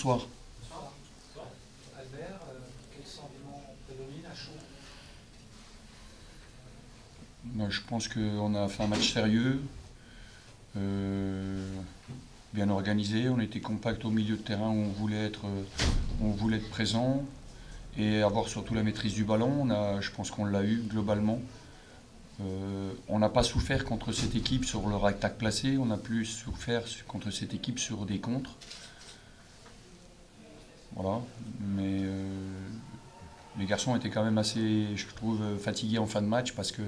Bonsoir. Albert, quel sentiment prédomine à chaud? Je pense qu'on a fait un match sérieux, bien organisé. On était compact au milieu de terrain où on voulait être présent et avoir surtout la maîtrise du ballon. Je pense qu'on l'a eu globalement. On n'a pas souffert contre cette équipe sur leur attaque placée, on a plus souffert contre cette équipe sur des contres. Voilà, mais les garçons étaient quand même assez, je trouve, fatigués en fin de match parce que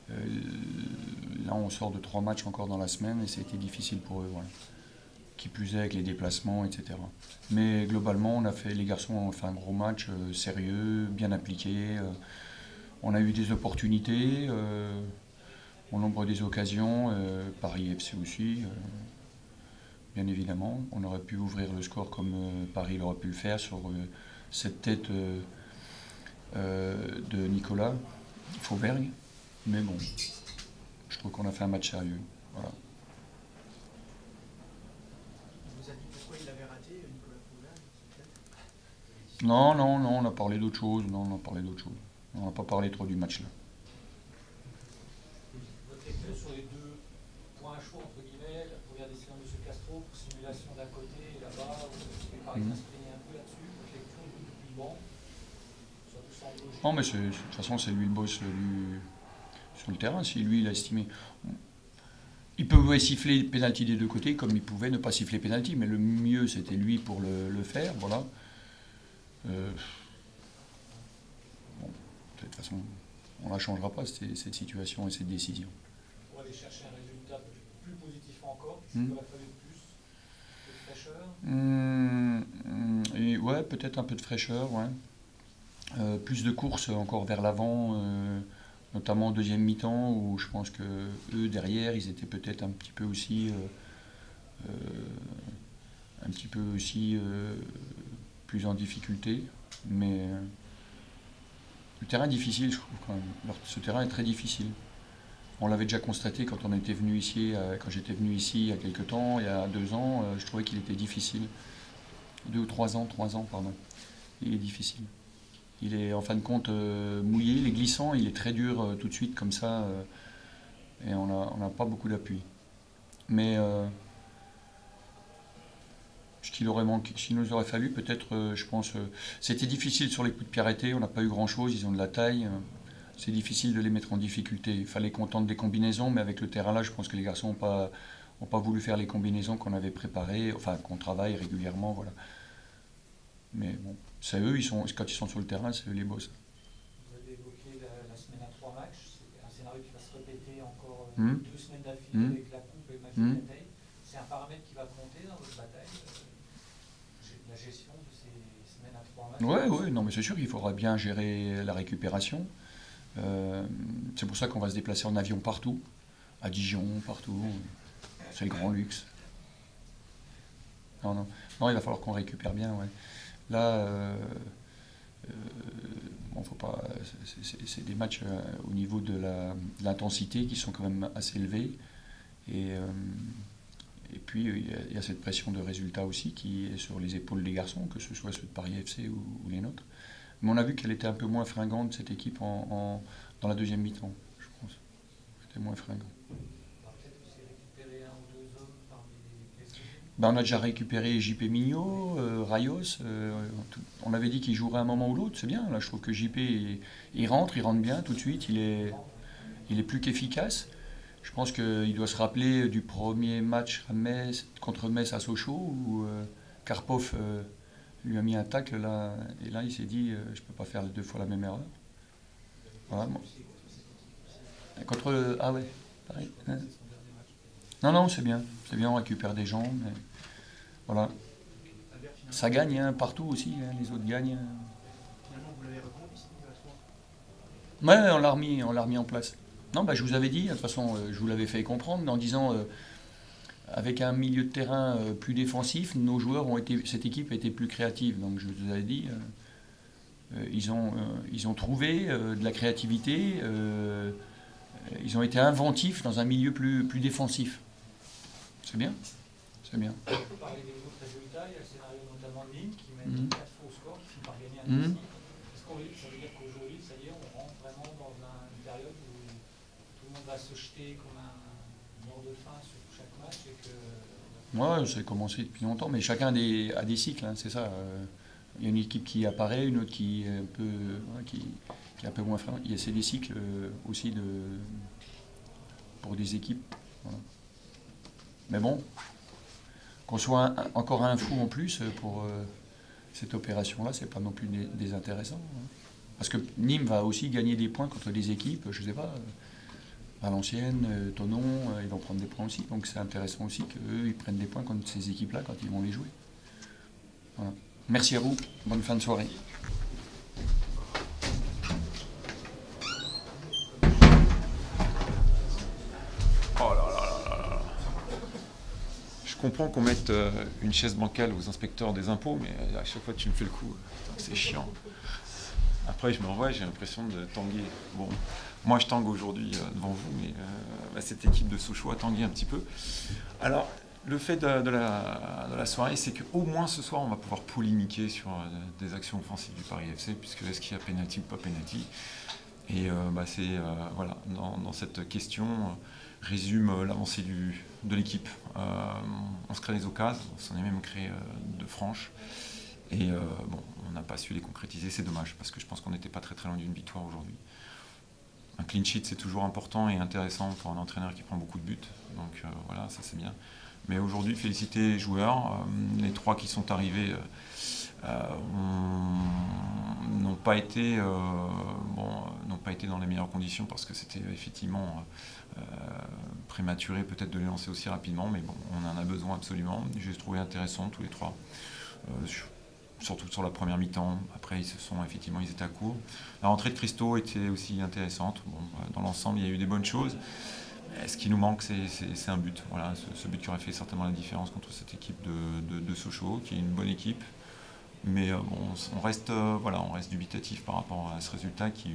là on sort de 3 matchs encore dans la semaine et c'était difficile pour eux. Voilà. Qui plus est avec les déplacements, etc. Mais globalement, les garçons ont fait un gros match sérieux, bien appliqué. On a eu des opportunités, au nombre des occasions, Paris FC aussi, bien évidemment. On aurait pu ouvrir le score comme Paris aurait pu le faire sur cette tête de Nicolas Fauberg. Mais bon, je trouve qu'on a fait un match sérieux. Voilà. Il vous a dit pourquoi il l'avait raté, Nicolas Fauberg? Non, on a parlé d'autre chose. On n'a pas parlé trop du match là. Votre lecture sur les deux points chauds, entre guillemets, pour regarder si M. Castro, pour simulation d'un côté et là-bas, où les Parisiens se plaignaient un peu là-dessus, votre lecture depuis le banc, ça vous semble logique? Non, mais de toute façon, c'est lui le boss sur le terrain. Si lui, il a estimé. Il pouvait siffler pénalty des deux côtés, comme il pouvait ne pas siffler pénalty, mais le mieux, c'était lui pour le faire. Voilà. Bon, de toute façon, on ne la changera pas, cette situation et cette décision. Pour aller chercher un résultat plus positif encore, qu'est-ce qu'il aurait fallu de plus? Un peu de fraîcheur? Et ouais, peut-être un peu de fraîcheur, ouais. Plus de courses encore vers l'avant, notamment en deuxième mi-temps, où je pense que eux derrière, ils étaient peut-être un petit peu aussi, plus en difficulté. Mais le terrain est difficile, je trouve quand même. Ce terrain est très difficile. On l'avait déjà constaté quand on était venu ici, quand j'étais venu ici il y a quelques temps, il y a 2 ans, je trouvais qu'il était difficile. 2 ou 3 ans, pardon. Il est difficile. Il est en fin de compte mouillé, il est glissant, il est très dur tout de suite comme ça, et on n'a pas beaucoup d'appui. Mais ce qu'il nous aurait fallu, peut-être, je pense, c'était difficile sur les coups de pied arrêtés, on n'a pas eu grand-chose, ils ont de la taille, c'est difficile de les mettre en difficulté. Il fallait qu'on tente des combinaisons, mais avec le terrain là, je pense que les garçons n'ont pas voulu faire les combinaisons qu'on avait préparées, enfin qu'on travaille régulièrement, voilà. Mais bon, c'est eux, quand ils sont sur le terrain, c'est eux les boss. Vous avez évoqué la semaine à 3 matchs, c'est un scénario qui va se répéter encore 2 semaines d'affilée avec la coupe et le match de bataille. C'est un paramètre qui va compter dans votre bataille, la gestion de ces semaines à 3 matchs? Ouais, non mais c'est sûr qu'il faudra bien gérer la récupération. C'est pour ça qu'on va se déplacer en avion partout, à Dijon, partout. C'est le grand luxe. Non, il va falloir qu'on récupère bien, ouais. Là, bon, faut pas. C'est des matchs au niveau de l'intensité qui sont quand même assez élevés. Et puis, il y a cette pression de résultat aussi qui est sur les épaules des garçons, que ce soit ceux de Paris FC ou les nôtres. Mais on a vu qu'elle était un peu moins fringante, cette équipe, dans la deuxième mi-temps, je pense. C'était moins fringant. Peut-être que c'est récupérer 1 ou 2 hommes parmi les blessés. On a déjà récupéré JP Mignot, Rayos. On avait dit qu'il jouerait un moment ou l'autre, c'est bien. Là, je trouve que JP, il rentre bien tout de suite. Il est plus qu'efficace. Je pense qu'il doit se rappeler du premier match contre Metz à Sochaux, où Karpov lui a mis un tacle, là, et là il s'est dit je ne peux pas faire 2 fois la même erreur. Voilà. Ah ouais, pareil. Hein. Non, c'est bien, on récupère des gens, mais voilà. Ça gagne hein, partout aussi, hein, les autres gagnent. Finalement, vous l'avez reconduit, Ouais, on l'a remis en place. Non, je vous avais dit, de toute façon, je vous l'avais fait comprendre en disant avec un milieu de terrain plus défensif, cette équipe a été plus créative. Donc je vous avais dit, ils ont trouvé de la créativité, ils ont été inventifs dans un milieu plus défensif. C'est bien. Vous parlez des autres résultats, il y a le scénario notamment notamment Nîmes, qui mène 4 fois au score, qui finit par gagner un décisif. Est-ce que ça veut dire qu'aujourd'hui, ça y est, on rentre vraiment dans une période où tout le monde va se jeter comme un mort de faim sur chaque match et que... Ouais, ça a commencé depuis longtemps, mais chacun a des cycles, hein, c'est ça. Il y a une équipe qui apparaît, une autre qui est un peu, qui est un peu moins fréquente. C'est des cycles aussi pour des équipes. Voilà. Mais bon, qu'on soit encore un fou en plus pour cette opération-là, c'est pas non plus désintéressant. Hein. Parce que Nîmes va aussi gagner des points contre des équipes, je sais pas, Valenciennes, Thonon, ils vont prendre des points aussi. Donc c'est intéressant aussi qu'eux, ils prennent des points contre ces équipes-là quand ils vont les jouer. Voilà. Merci à vous, bonne fin de soirée. Oh là là là là là. Je comprends qu'on mette une chaise bancale aux inspecteurs des impôts, mais à chaque fois tu me fais le coup. C'est chiant. Après je me revois, j'ai l'impression de tanguer. Bon, moi je tangue aujourd'hui devant vous, mais cette équipe de Sochaux a tangué un petit peu. Alors, le fait de la soirée, c'est qu'au moins ce soir, on va pouvoir polémiquer sur des actions offensives du Paris FC, puisque est-ce qu'il y a pénalty ou pas pénalty. Et c'est voilà, dans cette question résume l'avancée de l'équipe. On se crée des occasions, on s'en est même créé de franches. Et on n'a pas su les concrétiser, c'est dommage, parce que je pense qu'on n'était pas très très loin d'une victoire aujourd'hui. Un clean sheet, c'est toujours important et intéressant pour un entraîneur qui prend beaucoup de buts. Donc voilà, ça c'est bien. Mais aujourd'hui, féliciter les joueurs. Les 3 qui sont arrivés n'ont pas été dans les meilleures conditions parce que c'était effectivement prématuré peut-être de les lancer aussi rapidement. Mais bon, on en a besoin absolument. J'ai trouvé intéressant tous les 3. Surtout sur la première mi-temps. Après, ils étaient à court. La rentrée de Christo était aussi intéressante. Bon, dans l'ensemble, il y a eu des bonnes choses. Ce qui nous manque, c'est un but. Voilà, ce but qui aurait fait certainement la différence contre cette équipe de Sochaux, qui est une bonne équipe. Mais on reste dubitatif par rapport à ce résultat qui,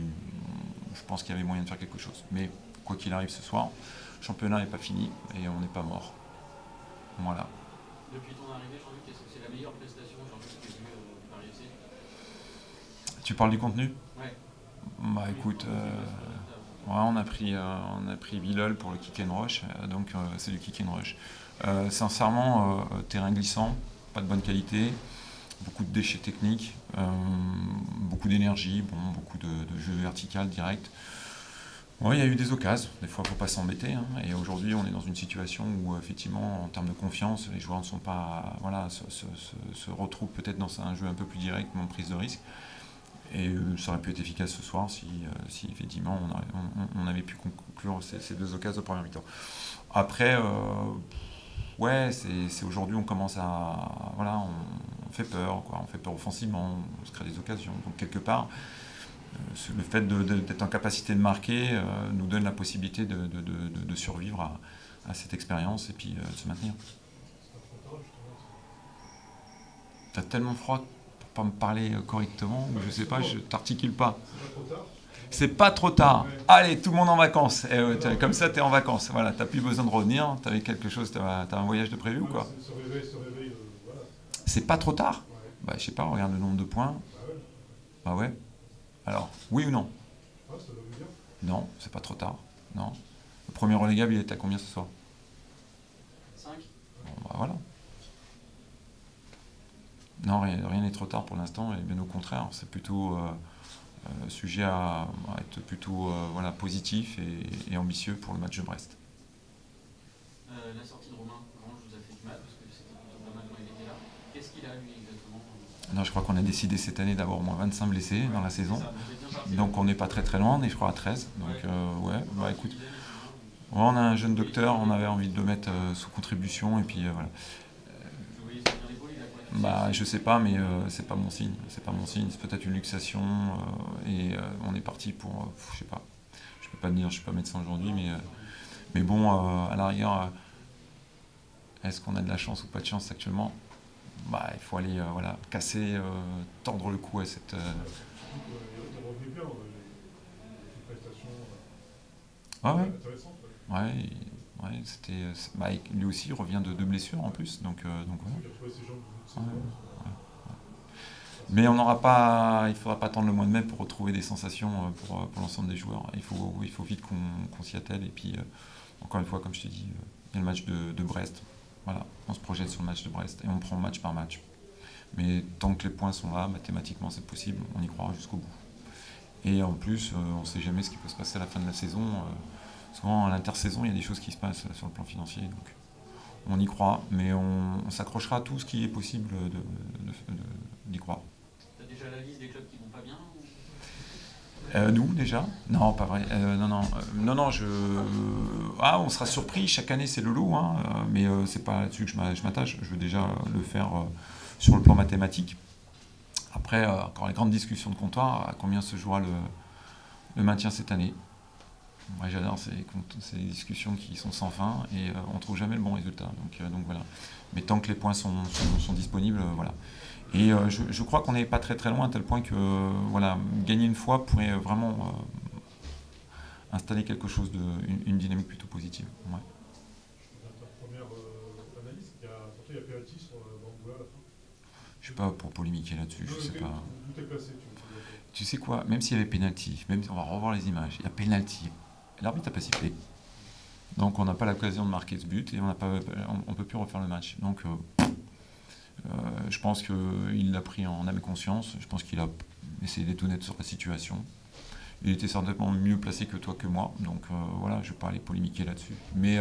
je pense qu'il y avait moyen de faire quelque chose. Mais quoi qu'il arrive ce soir, le championnat n'est pas fini et on n'est pas mort. Voilà. Depuis ton arrivée, Jean-Luc, est-ce que c'est la meilleure prestation aujourd'hui que tu as vue du Paris FC ? Tu parles du contenu ? Ouais. Bah écoute, on a pris Villol pour le kick and rush, donc c'est du kick and rush. Sincèrement, terrain glissant, pas de bonne qualité, beaucoup de déchets techniques, beaucoup d'énergie, beaucoup de jeu vertical direct. Oui, il y a eu des occasions, des fois il ne faut pas s'embêter, hein. Et aujourd'hui on est dans une situation où effectivement en termes de confiance, les joueurs ne sont pas, se retrouvent peut-être dans un jeu un peu plus direct, moins de prise de risque. Et ça aurait pu être efficace ce soir si effectivement on avait pu conclure ces 2 occasions de première mi-temps. Après, c'est aujourd'hui on commence à... Voilà, on fait peur, quoi. On fait peur offensivement, on se crée des occasions. Donc quelque part, le fait d'être en capacité de marquer nous donne la possibilité de survivre à cette expérience et puis de se maintenir. T'as tellement froid pas me parler correctement, ou je sais pas, je t'articule pas. C'est pas trop tard. Allez, tout le monde en vacances. Comme ça, tu es en vacances. Voilà, tu n'as plus besoin de revenir. Tu avais quelque chose, tu as un voyage de prévu ou quoi ? Voilà. C'est pas trop tard ? Bah, je sais pas, regarde le nombre de points. Bah ouais. Alors, oui ou non ? Non, c'est pas trop tard. Non. Le premier relégable, il est à combien ce soir ? 5. Bon, bah voilà. Non, rien n'est trop tard pour l'instant, et bien au contraire, c'est plutôt sujet à être plutôt positif et ambitieux pour le match de Brest. La sortie de Romain Grange vous a fait du mal, parce que c'était plutôt pas mal quand il était là. Qu'est-ce qu'il a, lui, exactement ? Non, je crois qu'on a décidé cette année d'avoir au moins 25 blessés dans la saison, donc on n'est pas très très loin, on est je crois à 13, donc écoute, on a un jeune docteur, on avait envie de le mettre sous contribution, et puis voilà. Bah, je sais pas, mais c'est pas mon signe. C'est pas mon signe. C'est peut-être une luxation et on est parti pour. Je sais pas. Je peux pas te dire. Je suis pas médecin aujourd'hui, mais bon, à la rigueur, est-ce qu'on a de la chance ou pas de chance actuellement ? Bah, il faut aller casser, tordre le cou à cette. Ouais, c'était. Lui aussi, il revient de 2 blessures en plus, donc voilà. Ouais. Mais on n'aura pas, il ne faudra pas attendre le mois de mai pour retrouver des sensations pour l'ensemble des joueurs. Il faut vite qu'on s'y attelle. Et puis, encore une fois, comme je te dis, il y a le match de Brest. Voilà, on se projette sur le match de Brest et on prend match par match. Mais tant que les points sont là, mathématiquement c'est possible, on y croira jusqu'au bout. Et en plus, on ne sait jamais ce qui peut se passer à la fin de la saison. Souvent, à l'intersaison, il y a des choses qui se passent sur le plan financier. Donc, on y croit, mais on s'accrochera à tout ce qui est possible d'y croire. Tu as déjà la liste des clubs qui vont pas bien Nous, déjà? Non, pas vrai. Non, on sera surpris. Chaque année, c'est le lot, hein, mais c'est pas là-dessus que je m'attache. Je veux déjà le faire sur le plan mathématique. Après, encore les grandes discussions de comptoir, à combien se jouera le maintien cette année. Moi, j'adore ces discussions qui sont sans fin et on ne trouve jamais le bon résultat. Donc voilà. Mais tant que les points sont disponibles, voilà. Et je crois qu'on n'est pas très très loin, à tel point que voilà, gagner une fois pourrait vraiment installer quelque chose une dynamique plutôt positive. Ouais. Ta première analyse, surtout il y a penalty sur Bamboula à la fin. Je ne suis pas pour polémiquer là-dessus, je sais pas. Où t'es placé, tu sais quoi, même s'il y avait pénalty, même si on va revoir les images, il y a pénalty, l'arbitre n'a pas sifflé. Donc on n'a pas l'occasion de marquer ce but et on ne peut plus refaire le match. Donc je pense qu'il l'a pris en âme et conscience, je pense qu'il a essayé d'être honnête sur la situation. Il était certainement mieux placé que toi, que moi, donc voilà, je ne vais pas aller polémiquer là-dessus. Mais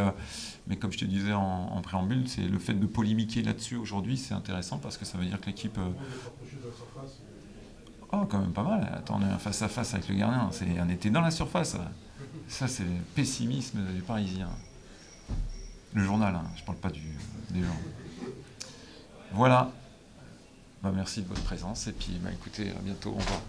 comme je te disais en préambule, c'est le fait de polémiquer là-dessus aujourd'hui, c'est intéressant parce que ça veut dire que l'équipe... Oh, quand même pas mal. Attends, on est face à face avec le gardien, on était dans la surface. Ça, c'est le pessimisme des Parisiens. Le journal, hein, je ne parle pas des gens. Voilà. Merci de votre présence et puis écoutez, à bientôt, au revoir.